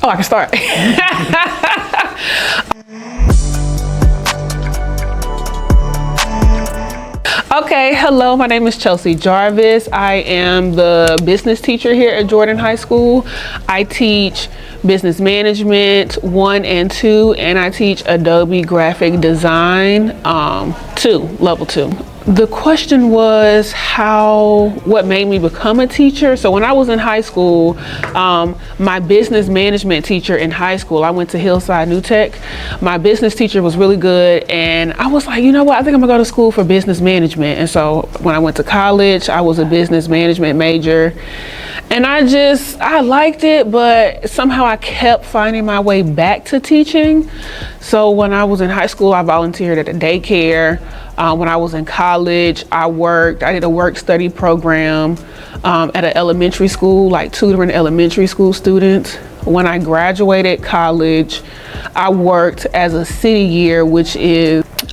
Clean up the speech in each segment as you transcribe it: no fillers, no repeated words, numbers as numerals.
Oh, I can start. Okay, hello, my name is Chelsea Jarvis. I am the business teacher here at Jordan High School. I teach business management 1 and 2, and I teach Adobe graphic design level 2. The question was what made me become a teacher. So when I was in high school, my business management teacher in high school, I went to Hillside New Tech. My business teacher was really good, and I was like, you know what, I think I'm gonna go to school for business management. And so when I went to college, I was a business management major, and I liked it, but somehow I kept finding my way back to teaching. So when I was in high school, I volunteered at a daycare. When I was in college, I did a work study program at an elementary school, like tutoring elementary school students. When I graduated college, I worked as a city year,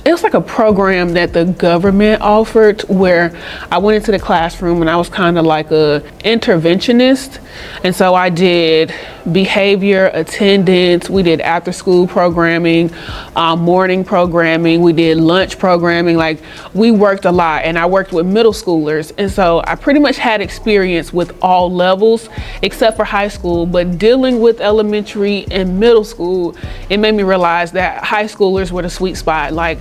it was like a program that the government offered where I went into the classroom and I was kind of like a interventionist. And so I did behavior, attendance, we did after school programming, morning programming, we did lunch programming. Like, we worked a lot, and I worked with middle schoolers. And so I pretty much had experience with all levels except for high school, but dealing with elementary and middle school, it made me realize that high schoolers were the sweet spot. Like,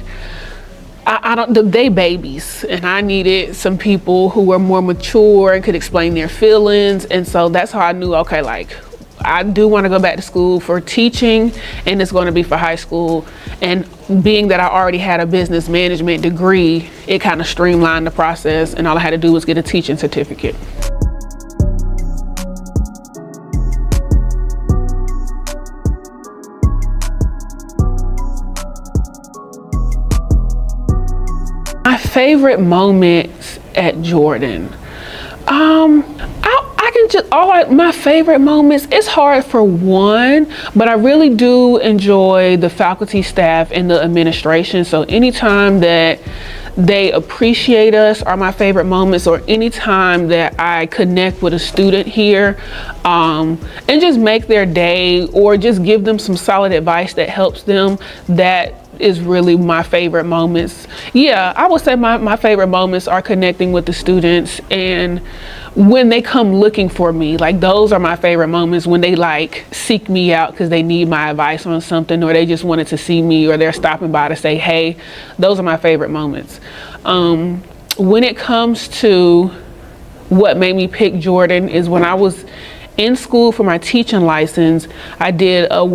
they babies, and I needed some people who were more mature and could explain their feelings. And so that's how I knew, okay, like, I do want to go back to school for teaching, and it's going to be for high school. And being that I already had a business management degree, it kind of streamlined the process, and all I had to do was get a teaching certificate. My favorite moments at Jordan. My favorite moments, it's hard for one, but I really do enjoy the faculty, staff, and the administration. So anytime that they appreciate us are my favorite moments, or anytime that I connect with a student here and just make their day, or just give them some solid advice that helps them, that is really my favorite moments. Yeah, I would say my favorite moments are connecting with the students, and when they come looking for me, like, those are my favorite moments, when they like seek me out because they need my advice on something, or they just wanted to see me, or they're stopping by to say hey. Those are my favorite moments. When it comes to what made me pick Jordan is when I was in school for my teaching license, I did a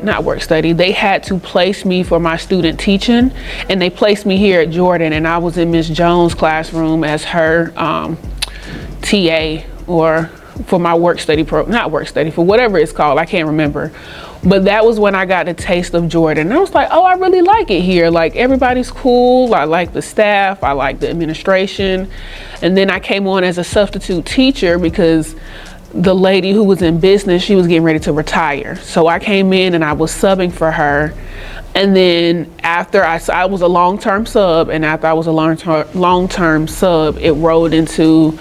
not work study. They had to place me for my student teaching, and they placed me here at Jordan, and I was in Miss Jones' classroom as her TA, or for my for whatever it's called, I can't remember. But that was when I got a taste of Jordan. And I was like, oh, I really like it here. Like, everybody's cool. I like the staff. I like the administration. And then I came on as a substitute teacher because the lady who was in business, she was getting ready to retire. So I came in and I was subbing for her. And then after I was a long-term sub, and after I was a long-term sub, it rolled into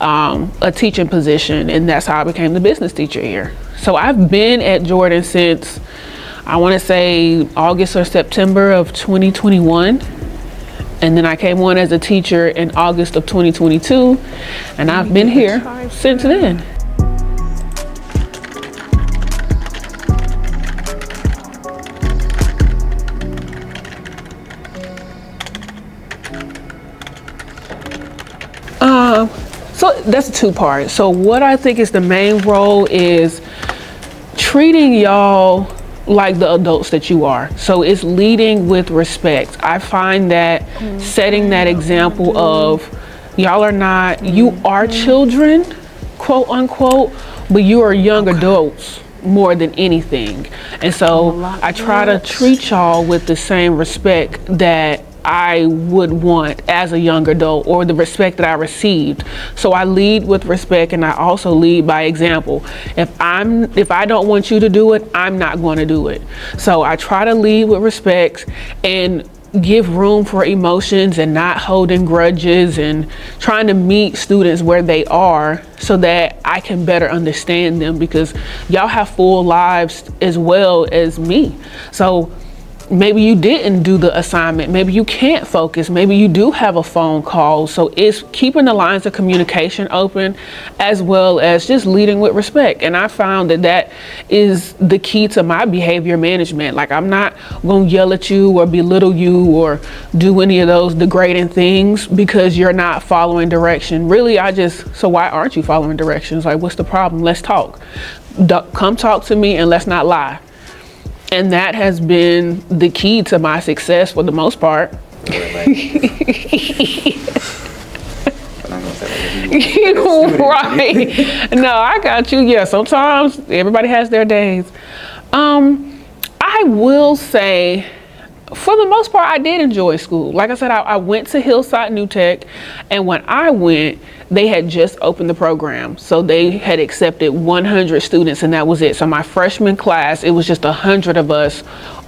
a teaching position, and that's how I became the business teacher here. So I've been at Jordan since, I want to say, August or September of 2021. And then I came on as a teacher in August of 2022, and I've been here since then. So that's a two-part. So what I think is the main role is treating y'all like the adults that you are. So it's leading with respect. I find that setting that example of you are children, quote unquote, but you are young adults more than anything. And so I try to treat y'all with the same respect that I would want as a young adult, or the respect that I received. So I lead with respect, and I also lead by example. If I don't want you to do it, I'm not going to do it. So I try to lead with respect, and give room for emotions and not holding grudges and trying to meet students where they are so that I can better understand them, because y'all have full lives as well as me. So maybe you didn't do the assignment, maybe you can't focus, maybe you do have a phone call. So it's keeping the lines of communication open, as well as just leading with respect. And I found that that is the key to my behavior management. Like, I'm not gonna yell at you or belittle you or do any of those degrading things because you're not following direction. Really, so why aren't you following directions? Like, what's the problem? Let's talk. Come talk to me and let's not lie. And that has been the key to my success for the most part. Right. No, I got you. Yeah, sometimes everybody has their days. I will say, for the most part, I did enjoy school. Like I said, I went to Hillside New Tech, and when I went, they had just opened the program. So they had accepted 100 students, and that was it. So my freshman class, it was just 100 of us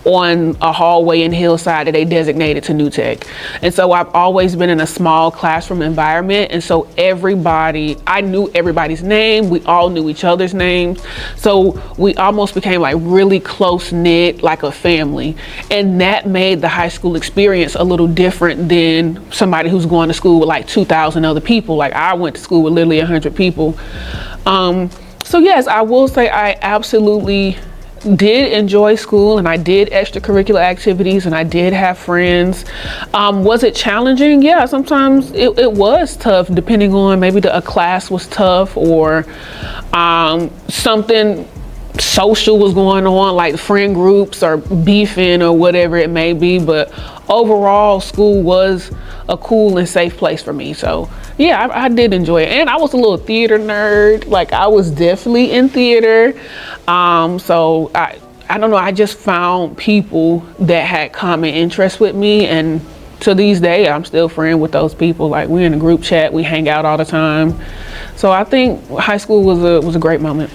on a hallway in Hillside that they designated to New Tech. And so I've always been in a small classroom environment. And so I knew everybody's name. We all knew each other's names. So we almost became like really close knit, like a family. And that made the high school experience a little different than somebody who's going to school with like 2,000 other people. Like, I went to school with literally 100 people. So yes, I will say I absolutely did enjoy school, and I did extracurricular activities, and I did have friends. Was it challenging? Yeah, sometimes it was tough, depending on maybe a class was tough, or something social was going on, like friend groups or beefing or whatever it may be. But overall, school was a cool and safe place for me. So yeah, I did enjoy it. And I was a little theater nerd. Like, I was definitely in theater. So I don't know, I just found people that had common interests with me, and to these days I'm still friends with those people. Like, we're in a group chat, we hang out all the time. So I think high school was a great moment.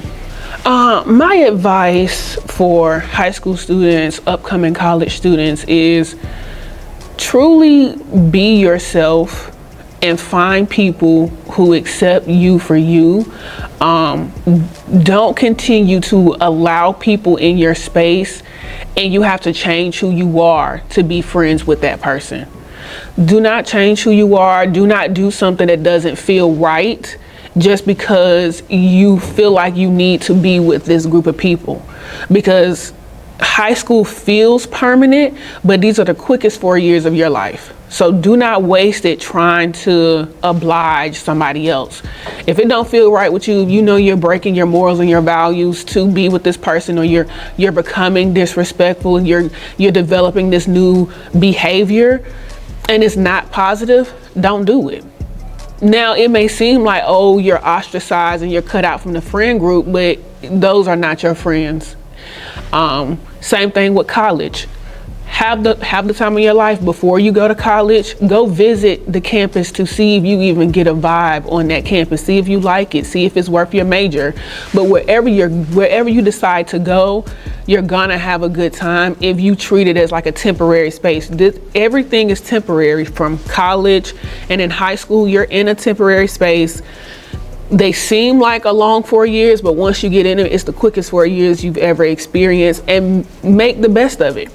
My advice for high school students, upcoming college students, is truly be yourself and find people who accept you for you. Don't continue to allow people in your space and you have to change who you are to be friends with that person. Do not change who you are. Do not do something that doesn't feel right just because you feel like you need to be with this group of people. Because high school feels permanent, but these are the quickest 4 years of your life. So do not waste it trying to oblige somebody else. If it don't feel right with you, you know you're breaking your morals and your values to be with this person, or you're becoming disrespectful, and you're developing this new behavior and it's not positive, don't do it. Now, it may seem like, oh, you're ostracized and you're cut out from the friend group, but those are not your friends. Same thing with college. Have the time of your life before you go to college. Go visit the campus to see if you even get a vibe on that campus. See if you like it. See if it's worth your major. But wherever you decide to go, you're gonna have a good time if you treat it as like a temporary space. Everything is temporary from college, and in high school, you're in a temporary space. They seem like a long 4 years, but once you get in it, it's the quickest 4 years you've ever experienced, and make the best of it.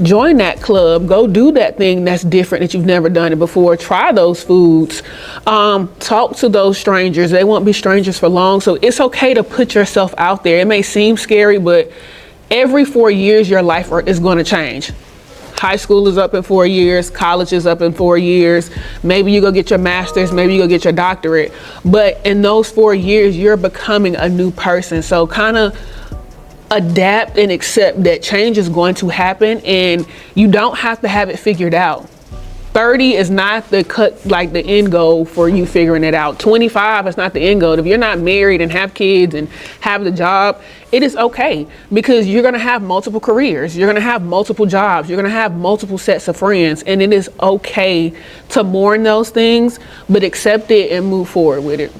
Join that club, go do that thing that's different that you've never done it before. Try those foods, talk to those strangers. They won't be strangers for long. So it's okay to put yourself out there. It may seem scary, but every 4 years, your life is going to change. High school is up in 4 years, college is up in 4 years. Maybe you go get your master's, maybe you go get your doctorate. But in those 4 years, you're becoming a new person. So kind of adapt and accept that change is going to happen, and you don't have to have it figured out. 30 is not the end goal for you figuring it out. 25 is not the end goal. If you're not married and have kids and have the job, it is okay, because you're going to have multiple careers. You're going to have multiple jobs. You're going to have multiple sets of friends, and it is okay to mourn those things, but accept it and move forward with it.